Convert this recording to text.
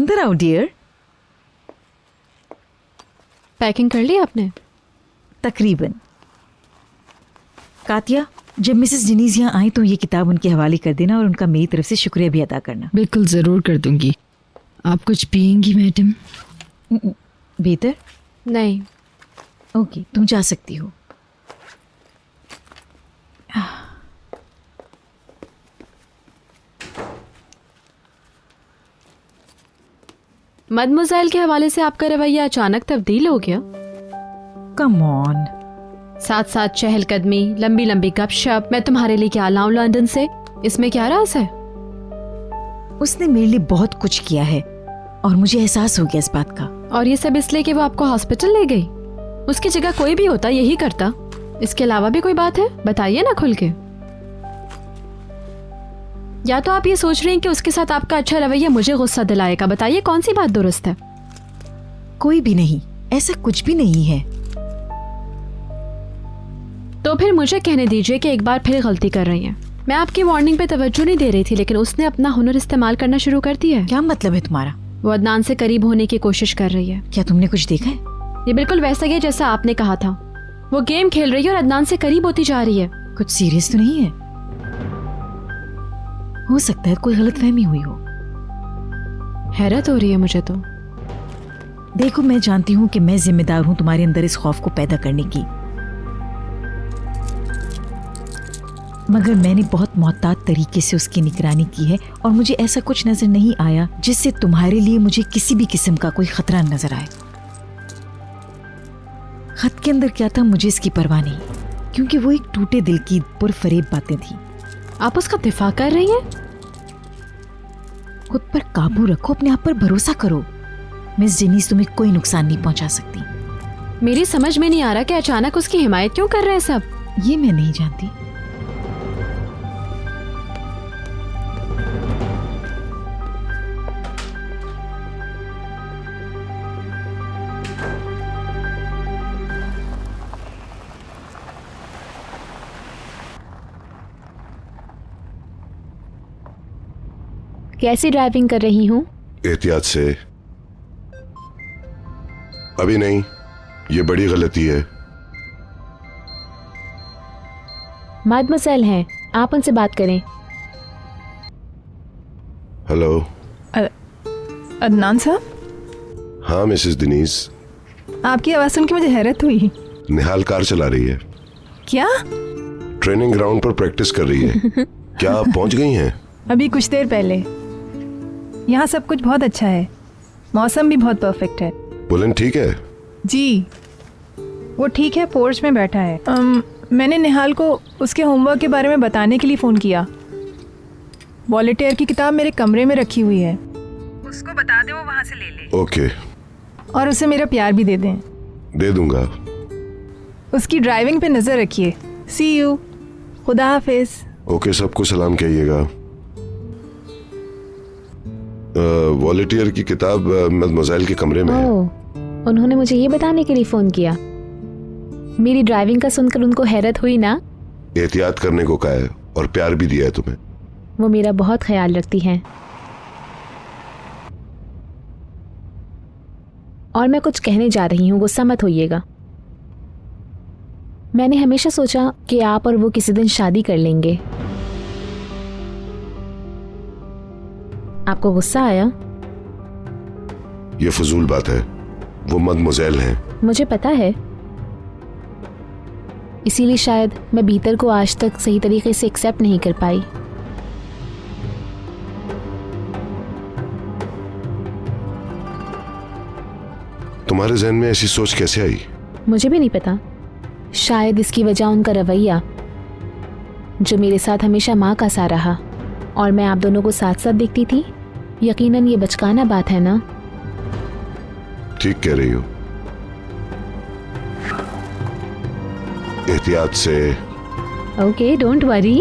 अंदर आओ dear. Packing कर ली आपने? तकरीबन। कातिया, जब मिसेस डिनीज यहाँ आई तो ये किताब उनके हवाले कर देना और उनका मेरी तरफ से शुक्रिया भी अदा करना। बिल्कुल ज़रूर कर दूंगी। आप कुछ पियेंगी मैडम? बेहतर। नहीं। ओके, तुम जा सकती हो। मदमुज़ैल के हवाले से आपका रवैया अचानक तब्दील हो गया। Come on. साथ साथ चहलकदमी, लंबी लंबी गपशप, मैं तुम्हारे लिए क्या लाऊं लंदन से, इसमें क्या राज है? उसने मेरे लिए बहुत कुछ किया है और मुझे एहसास हो गया इस बात का। और ये सब इसलिए कि वो आपको हॉस्पिटल ले गई? उसकी जगह कोई भी होता यही करता। इसके अलावा भी कोई बात है? बताइए ना खुल के। या तो आप ये सोच रहे हैं कि उसके साथ आपका अच्छा रवैया मुझे गुस्सा दिलाएगा? बताइए कौन सी बात दुरुस्त है? कोई भी नहीं, ऐसा कुछ भी नहीं है। तो फिर मुझे कहने दीजिए कि एक बार फिर गलती कर रही हैं। मैं आपकी वार्निंग पे तवज्जो नहीं दे रही थी, लेकिन उसने अपना हुनर इस्तेमाल करना शुरू कर दिया है। क्या मतलब है तुम्हारा? वो अदनान से करीब होने की कोशिश कर रही है। क्या तुमने कुछ देखा है? ये बिल्कुल वैसा ही है जैसा आपने कहा था। वो गेम खेल रही है और अदनान से करीब होती जा रही है। कुछ सीरियस तो नहीं है? हो सकता है कोई गलतफहमी हुई हो। हैरत हो रही है मुझे तो। देखो, मैं जानती हूँ कि मैं जिम्मेदार हूँ तुम्हारे अंदर इस खौफ को पैदा करने की, मगर मैंने बहुत मोहतात तरीके से उसकी निगरानी की है और मुझे ऐसा कुछ नजर नहीं आया जिससे तुम्हारे लिए मुझे किसी भी किस्म का कोई खतरा नजर आए। खत के अंदर क्या था मुझे इसकी परवाह नहीं, क्योंकि वो एक टूटे दिल की पुरफरेब बातें थी। आप उसका दिफा कर रही हैं? खुद पर काबू रखो, अपने आप पर भरोसा करो। मिस जेनिस तुम्हें कोई नुकसान नहीं पहुंचा सकती। मेरी समझ में नहीं आ रहा कि अचानक उसकी हिमायत क्यों कर रहे हैं सब। ये मैं नहीं जानती। कैसी ड्राइविंग कर रही हूँ? एहतियात से। अभी नहीं, ये बड़ी गलती है। मदमुज़ैल हैं, आप उनसे बात करें। हेलो। अदनान साहब? हाँ मिसेस दिनीज। आपकी आवाज़ सुन के मुझे हैरत हुई। निहाल कार चला रही है। क्या? ट्रेनिंग ग्राउंड पर प्रैक्टिस कर रही है। क्या आप पहुंच गई हैं? अभी कुछ देर पहले। यहाँ सब कुछ बहुत अच्छा है, मौसम भी बहुत परफेक्ट है। बुलेन ठीक है? जी वो ठीक है, पोर्च में बैठा है। मैंने निहाल को उसके होमवर्क के बारे में बताने के लिए फ़ोन किया। वॉलेटियर की किताब मेरे कमरे में रखी हुई है, उसको बता दें वो वहाँ से ले ले। ओके। और उसे मेरा प्यार भी दे दें। दे दूंगा। उसकी ड्राइविंग पे नज़र रखिए। सी यू। खुदा हाफिज। ओके, सबको सलाम कहिएगा। वॉलेटियर की किताब मदमुज़ैल के कमरे में है। उन्होंने मुझे ये बताने के लिए फोन किया। मेरी ड्राइविंग का सुनकर उनको हैरत हुई ना? एहतियात करने को कहा है और प्यार भी दिया है तुम्हें। वो मेरा बहुत ख्याल रखती हैं। और मैं कुछ कहने जा रही हूँ, गुस्सा मत होइएगा। मैंने हमेशा सोचा कि आप और वो किसी दिन शादी कर लेंगे। आपको गुस्सा आया? ये फजूल बात है, वो मदमुज़ैल हैं। मुझे पता है, इसीलिए शायद मैं भीतर को आज तक सही तरीके से एक्सेप्ट नहीं कर पाई। तुम्हारे जहन में ऐसी सोच कैसे आई? मुझे भी नहीं पता। शायद इसकी वजह उनका रवैया, जो मेरे साथ हमेशा माँ का सा रहा, और मैं आप दोनों को साथ साथ देखती थी। यकीनन ये बचकाना बात है ना? ठीक कह रही हो। एहतियात से। Okay, don't worry.